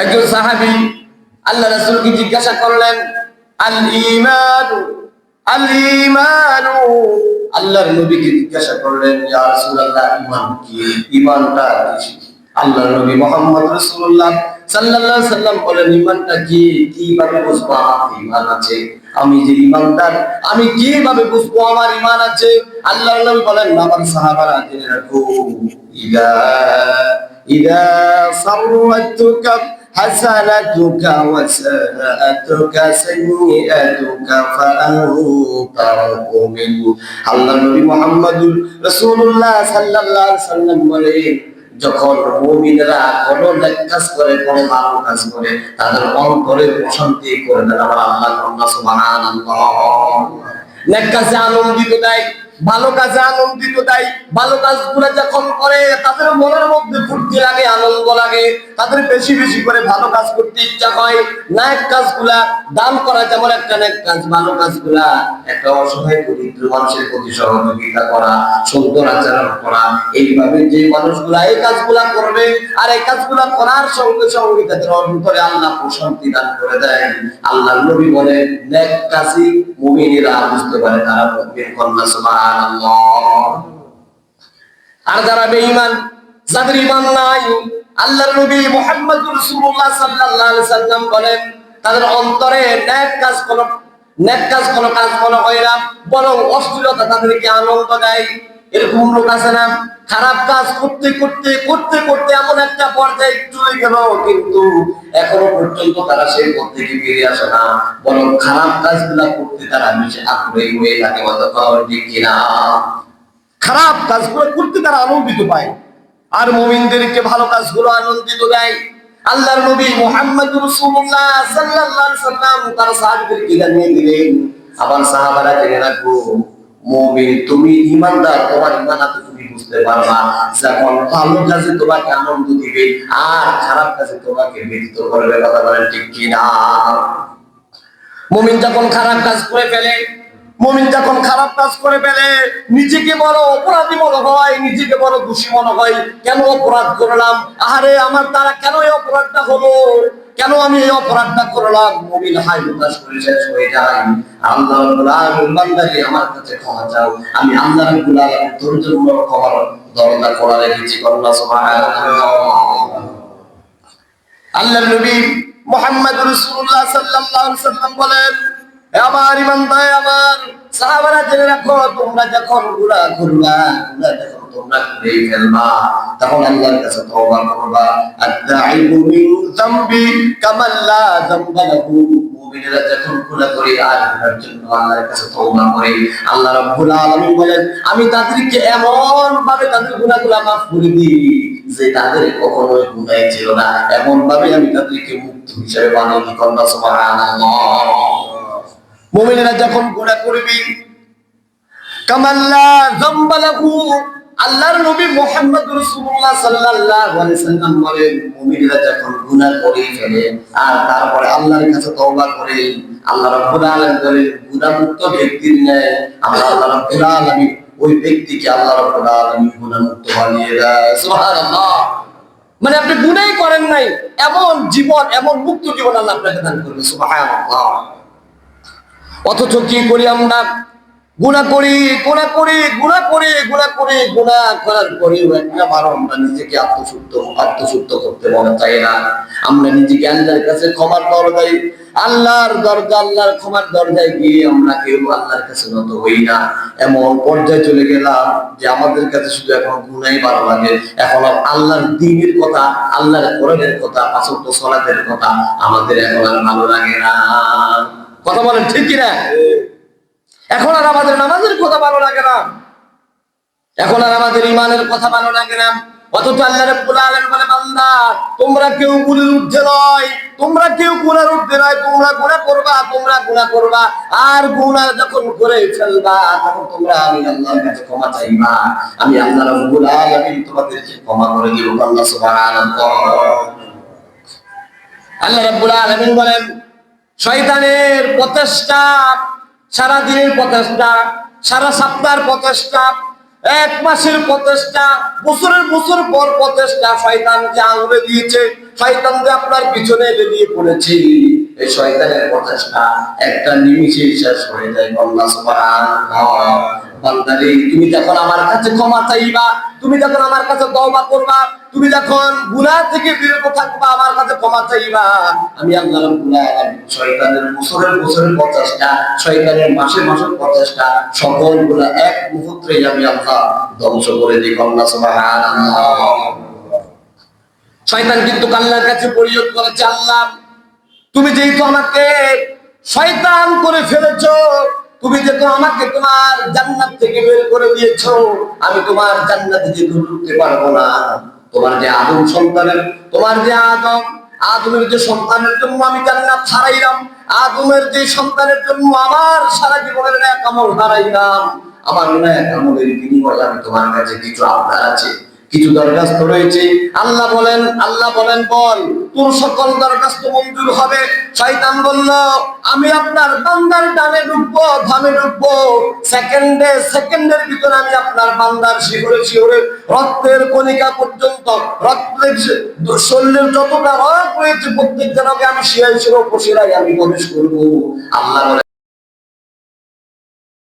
একজন সাহাবী আল্লাহ রাসূলকে জিজ্ঞাসা করলেন, আল ঈমান, আল ঈমান। আল্লাহর নবীকে জিজ্ঞাসা করলেন, ইয়া রাসূলুল্লাহ, ঈমান কি? ঈমানটা কি? আল্লাহর নবী মুহাম্মদ রাসূলুল্লাহ সাল্লাল্লাহু আলাইহি সাল্লাম বলেন, ঈমানটা কি? কিভাবে বুঝবো আমার ঈমান আছে? আমি যে ঈমানদার, আমি কিভাবে বুঝবো আমার ঈমান আছে? আল্লাহর নবী বলেন, আমার সাহাবারা জেনে রাখো, ইদা ইদা সাররাতুকা হাসানাতুকা ওয়া সাআতুকা সাইয়্যাতুকা ফাআনতা মুমিন। আল্লাহর নবী মুহাম্মদুর রাসূলুল্লাহ সাল্লাল্লাহু আলাইহি সাল্লাম বলেন, যখন মুমিনরা কোনো নেক কাজ করে, কোনো ভালো কাজ করে, তাদের অন্তরে প্রশান্তি করে দেন আমার আল্লাহ সুবহানাল্লাহ। নেক কাজে আনন্দিত দেয়, ভালো কাজে আনন্দিত দেয়। ভালো কাজগুলো যখন করে তাদের মনের মধ্যে ফুর্তি লাগে, আনন্দ লাগে, তাদের বেশি বেশি করে ভালো কাজ করতে ইচ্ছা হয়। নেক কাজগুলা দান করা যেমন একটা নেক কাজ, ভালো কাজগুলা একটা অসহায় দরিদ্র মানুষের প্রতি সহযোগিতা করা, সুন্দর আচরণ করা, এইভাবে যে মানুষগুলা এই কাজগুলা করবে আর এই কাজগুলা করার সঙ্গে সঙ্গে তাদের অন্তরে আল্লাহ প্রশান্তি দান করে দেয়। আল্লাহর নবী বলেন, নেক কাজী মুমিনেরা বুঝতে পারে তারা মুমিন। কন্যা সুবহানাল্লাহ। আর যারা বেঈমান, যাদের ঈমান নাই, আল্লাহর নবী মুহাম্মদুর রাসূলুল্লাহ সাল্লাল্লাহু আলাইহি সাল্লাম বলেন, তাদের অন্তরে নেক কাজ কোনো কাজ মনে হয় না, বরং অশ্লীলতা তাদেরকে আনন্দ দেয়। এরকম লোক আছে না, খারাপ কাজ করতে করতে করতে করতে এমন একটা পর্যায়ে চলে গেল, কিন্তু এখনো পর্যন্ত তারা সেই পথ থেকে বেরিয়ে আসে না, বরং খারাপ কাজগুলা করতে তারা বেশি আগ্রহী হয়ে থাকে। ঠিক কিনা? খারাপ কাজগুলো করতে তারা আনন্দিত পায়, আর মুমিনদেরকে ভালো কাজগুলো আনন্দিত দেয়। আল্লাহর নবী মুহাম্মদুর রাসূলুল্লাহ সাল্লাল্লাহু আলাইহি সাল্লাম তার সাহাবীদেরকে জানিয়ে দিলেন, আবার সাহাবারা জেনে রাখো, মুমিন তুমি ঈমানদার, তোমার ঈমান আছে তুমি বুঝতে পারবা যখন ভালো কাজে তোমাকে আনন্দ দিবে আর খারাপ কাজে তোমাকে ব্যতীত করবে। কথা বলেন ঠিক কিনা? মুমিন যখন খারাপ কাজ করে ফেলে, নিজেকে বড় অপরাধী মনে হয়, নিজেকে বড় দোষী মনে হয়। কেন অপরাধ করলাম? আরে আমার দ্বারা কেন এই অপরাধটা হলো? কেন আমি এই অপরাধটা করলাম? মুমিন হায় হতাশ করে শেষ হয়ে যায়। আল্লাহ রাব্বুল আলামিন বান্দাকে আমার কাছে ক্ষমা চাও, আমি আল্লাহ রাব্বুল আলামিন তোর জন্য ক্ষমার দরজা খোলা রেখেছি। আল্লাহ সুবহানাল্লাহ। আল্লাহর নবী মুহাম্মদুর রাসূলুল্লাহ সাল্লাল্লাহু আলাইহি সাল্লাম বলেন, আমার ইমানদার, আমার সাহাবারা জেনে রাখো, তোমরা যখন গুনাহ করবা, যখন তোমরা করে ফেলবা, তখন আল্লাহর কাছে তওবা করবা। আত-তাইবু মিন যামবি কামান লা যামবা লাহু। মুমিনেরা যখন গুনাহ করে আর গুনার জন্য আল্লাহর কাছে তওবা করে, আল্লাহ রাব্বুল আলামিন বলেন, আমি তাদেরকে এমন ভাবে তাদের গুনাহগুলো মাফ করে দিই যে তাদের কখনো গুনাহ ছিল না, এমন ভাবে আমি তাদেরকে মুক্ত হিসেবে বানিয়ে দিই। আল্লাহ সুবহানাল্লাহ। মুমিনেরা যখন গুনাহ করবে, কামাল্লা যামবালাহু, আল্লাহর নবী মুহাম্মদুর রাসূলুল্লাহ সাল্লাল্লাহু আলাইহি সাল্লাম বলেন, মুমিনেরা যখন গুনাহ করে ফেলে আর তারপরে আল্লাহর কাছে তওবা করে, আল্লাহ রাব্বুল আলামিন বলেন, গুনাহমুক্ত ব্যক্তির ন্যায় আল্লাহ রাব্বুল আলামিন ওই ব্যক্তিকে আল্লাহ রাব্বুল আলামিন গুনাহমুক্ত বানিয়ে দেয়। সুবহানাল্লাহ। মানে আপনি গুনাহই করেন নাই, এমন জীবন, এমন মুক্ত জীবন আল্লাহ আপনাকে দান করবে। সুবহানাল্লাহ। অথচ কি করি আমরা? গুনাহ করার পরেও একটা বারো আমরা নিজেকে আত্মশুদ্ধ করতে মনে চাই না। আমরা নিজেকে আল্লাহর কাছে ক্ষমার দরজায়, আল্লাহর ক্ষমার দরজায় গিয়ে আমরা কেউ আল্লাহর কাছে নত হই না। এমন পর্যায়ে চলে গেলাম যে আমাদের কাছে শুধু এখন গুনাহই ভালো লাগে। এখন আল্লাহর দ্বীনের কথা, আল্লাহর কোরআনের কথা, পাঁচ ওয়াক্ত সালাতের কথা আমাদের এখন আর ভালো লাগে না। কথা বলেন ঠিক কিনা? এখন আর আমাদের নামাজের কথা ভালো লাগে না, এখন আর আমাদের ঈমানের কথা ভালো লাগে না। অথচ আল্লাহ রাব্বুল আলামিন বলে, বান্দা তোমরা কেউ গুনার ঊর্ধ্বে নয়, তোমরা গুনাহ করবা আর গুনাহ যখন করে ফেলবা তখন তোমরা আমি আল্লাহর কাছে ক্ষমা চাইবা, আমি আল্লাহ রাব্বুল আলামিন তোমাদেরকে ক্ষমা করে দিব। আল্লাহ সুবহানাল্লাহ। আল্লাহ রাব্বুল আলামিন বলেন, শয়তানের প্রচেষ্টা, সারা দিনের প্রচেষ্টা, সারা সপ্তাহের প্রচেষ্টা, এক মাসের প্রচেষ্টা, বছরের বছর পর প্রচেষ্টা, শয়তানকে আঙুলে দিয়েছে, শয়তান যে আপনার পিছনে বেরিয়ে পড়েছে, এই শয়তানের প্রচেষ্টা একটা নিমিষে শেষ হয়ে যায়। আল্লাহ সুবহানাল্লাহ। বান্দারে, তুমি যখন আমার কাছে ক্ষমা চাইবা, তুমি যখন আমার কাছে তওবা করবা, তুমি যখন গুনাহ থেকে বিরত থাকবা, আমার কাছে ক্ষমা চাইবা, আমি আল্লাহ রাব্বুল আলামিন শয়তানের বছরের বছরের প্রচেষ্টা, শয়তানের মাসের মাসের প্রচেষ্টা, সকল গুনাহ এক মুহূর্তেই আমি আল্লাহ ধ্বংস করে দিই। আল্লাহ সুবহানাল্লাহ। শয়তান কিন্তু আল্লাহর কাছে পরিয়োগ করেছে, আল্লাহ তুমি যেহেতু আমাকে শয়তান করে ফেলেছো, তুমি যেহেতু আমাকে তোমার জান্নাত থেকে বের করে দিয়েছো, আমি তোমার জান্নাতে যেতে ঢুকতে পারবো না। তোমার যে আদম সন্তানের, তোমার যে আদমের যে সন্তানের জন্য আমি জান্নাত হারাইলাম, আদমের যে সন্তানের জন্য আমার সারা জীবনের নেক আমল হারাইলাম, আমার নেক আমলের বিনিময়ে আমি তোমার কাছে কিছু আবদার আছে, কিছু দরখাস্ত রয়েছে। আল্লাহ বলেন বল, তোর সকল দরখাস্ত মঞ্জুর হবে। শয়তান বলল, আমি আপনার বান্দার ডানে ঢুকবো, ধামে ঢুকবো, সেকেন্ডের ভিতরে আমি আপনার বান্দার শিহরে শিহরে রক্তের কণিকা পর্যন্ত, রক্তের শরীরের যতটা রক রয়েছে প্রত্যেকটা রকে আমি শিরাই শিরো উপশিরাই আমি প্রবেশ করবো। আল্লাহ